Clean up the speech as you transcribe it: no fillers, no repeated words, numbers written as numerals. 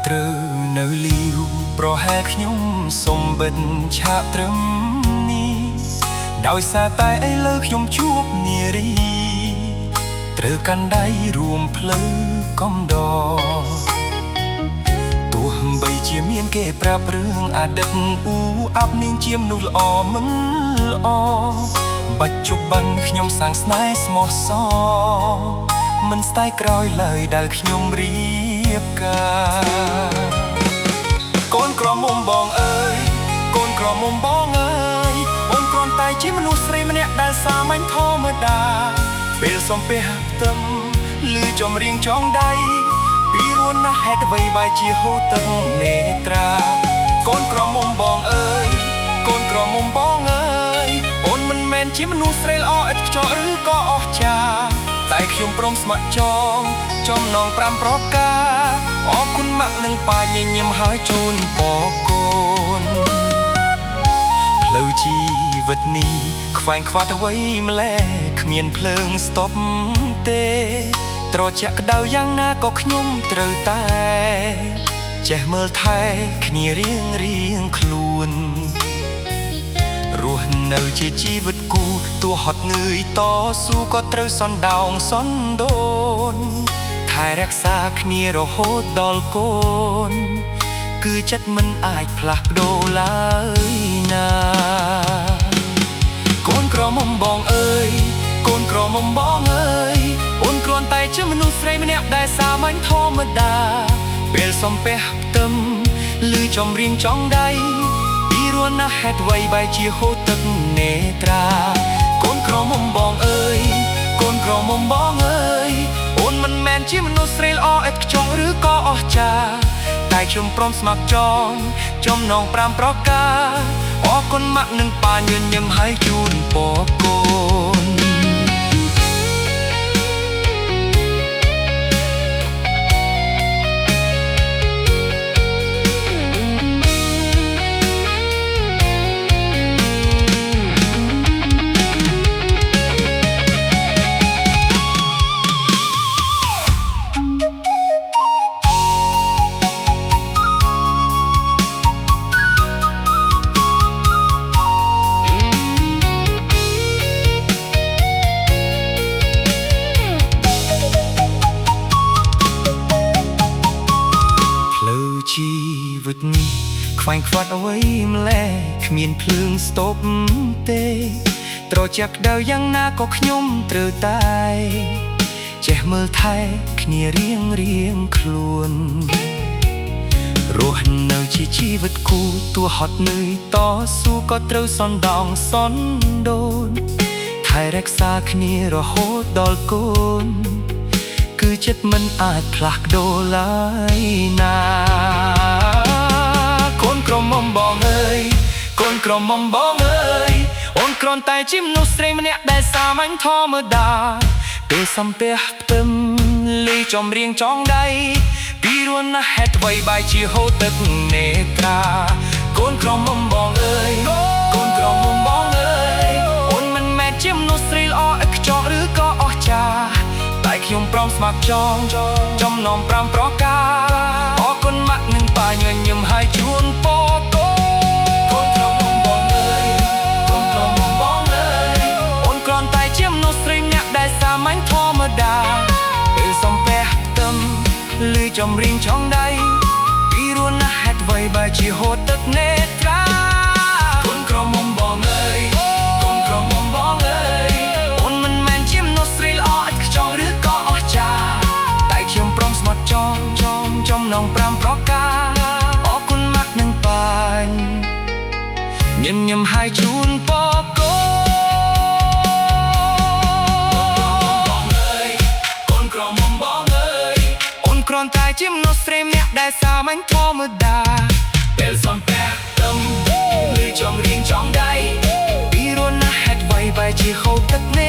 ត្រូវនៅលាវប្រហែលខ្ញុំសុំបិទឆាកត្រឹមនេះដោយសារតែឥឡូវខ្ញុំជួបនារីត្រូវកាន់ដៃរួមផ្លូវកំដរទោះបីជាមានគេប្រាប់រឿងអតីតអាប់នាងជាមនុស្សល្អមិនល្អបច្ចុប្បន្នខ្ញុំសាងស្នេហ៍ស្មោះសរមិនស្ដាយក្រោយឡើយដែលខ្ញុំរៀបការកូនក្រមុំបងអើយកូនក្រមុំបងអើយអូនគ្រាន់តែជាមនុស្សស្រីម្នាក់ដែលសាមញ្ញធម្មតាពេលសំពះផ្ទឹមឮចម្រៀងចងដៃពីរួនណាស់ហេតុអ្វីបែរជាហូរទឹកនេត្រាកូនក្រមុំបងអើយកូនក្រមុំបងអើយអូនមិនមែនជាមនុស្សស្រីល្អឥតខ្ចោះឬក៏អស្ចារ្យតែខ្ញុំព្រមស្ម័គ្រចងចំណង5ប្រការអរគុណម៉ាក់និងប៉ាញញឹមហើយជូនពរកូនផ្លូវជីវិតនេះខ្វែងខ្វាត់អ្វីម្ល៉េះគ្មានភ្លើងស្តុបទេត្រជាក់ក្តៅយ៉ាងណាក៏ខ្ញុំត្រូវតែចេះមើលថែគ្នារៀងខ្លួនរស់នៅជាជីវិតគូទោះហត់នឿយតស៊ូក៏ត្រូវសណ្ដោងសណ្ដូនថែរក្សាគ្នារហូតដល់កូនគឺចិត្តមិនអាចផ្លាស់ប្ដូរឡើយណាកូនក្រមុំបងអើយកូនក្រមុំបងអើយអូនគ្រាន់តែជាមនុស្សស្រីម្នាក់ដែលសាមញ្ញធម្មតាពេលសំពះផ្ទឹមឮចម្រៀងចងដៃពីរួនណាស់ហេតុអ្វីបែរជាហូរទឹកនេត្រាកូនក្រមុំបងអើយកូនក្រមុំបងអើយអូនមិនមែនជាមនុស្សស្រីល្អឥតខ្ចោះឬក៏អស្ចារ្យតែខ្ញុំព្រមស្ម័គ្រចងចំណង5ប្រការអរគុណម៉ាក់និងប៉ាញញឹមហើយជូនពរកូនជីវិតនេះខ្វែងខ្វាត់អ្វីម្ល៉េះគ្មានភ្លើងស្តុបទេត្រជាក់ក្តៅយ៉ាងណាក៏ខ្ញុំត្រូវតែចេះមើលថែគ្នារៀងខ្លួនរស់នៅជាជីវិតគូទោះហត់នឿយតស៊ូក៏ត្រូវសណ្ដោងសណ្ដូនថែរក្សាគ្នារហូតដល់កូនគឺចិត្តមិនអាចផ្លាស់ប្ដូរឡើយណាកូនក្រមុំបងអើយកូនក្រមុំបងអើយអូនគ្រាន់តែជាមនុស្សស្រីម្នាក់ដែលសាមញ្ញធម្មតាពេលសំពះផ្ទឹមឮចម្រៀងចងដៃពីរួនណាស់ហេតុអ្វីបែរជាហូរទឹកនេត្រាកូនក្រមុំបងអើយកូនក្រមុំបងអើយអូនមិនមែនជាមនុស្សស្រីល្អឥតខ្ចោះឬក៏អស្ចារ្យតែខ្ញុំព្រមស្ម័គ្រចងចំណង5ប្រការអរគុណម៉ាក់និងប៉ាញញឹមហើយជូនពរកូនកូនក្រមុំបងអើយកូនក្រមុំបងអើយអូនគ្រាន់តែជាមនុស្សស្រីម្នាក់ដែលសាមញ្ញធម្មតាពេលសំពះផ្ទឹមឮចម្រៀងចងដៃពីរួនណាស់ហេតុអ្វីបែរជាហូរទឹកនេត្រាកូនក្រមុំបងអើយកូនក្រមុំបងអើយអូនមិនមែនជាមនុស្សស្រីល្អឥតខ្ចោះឬក៏អស្ចារ្យតែខ្ញុំព្រមស្ម័គ្រចងចំណង5ប្រការអរគុណម៉ាក់និងប៉ាញញឹមហើយជូនពរកូនកូនក្រមុំបងអើយអូនគ្រាន់តែជាមនុស្សស្រីម្នាក់ដែលសាមញ្ញធម្មតាពេលសំពះផ្ទឹមឮចម្រៀងចងដៃពីរួនណាស់ហេតុអ្វីបែរជាហូរទឹកនេ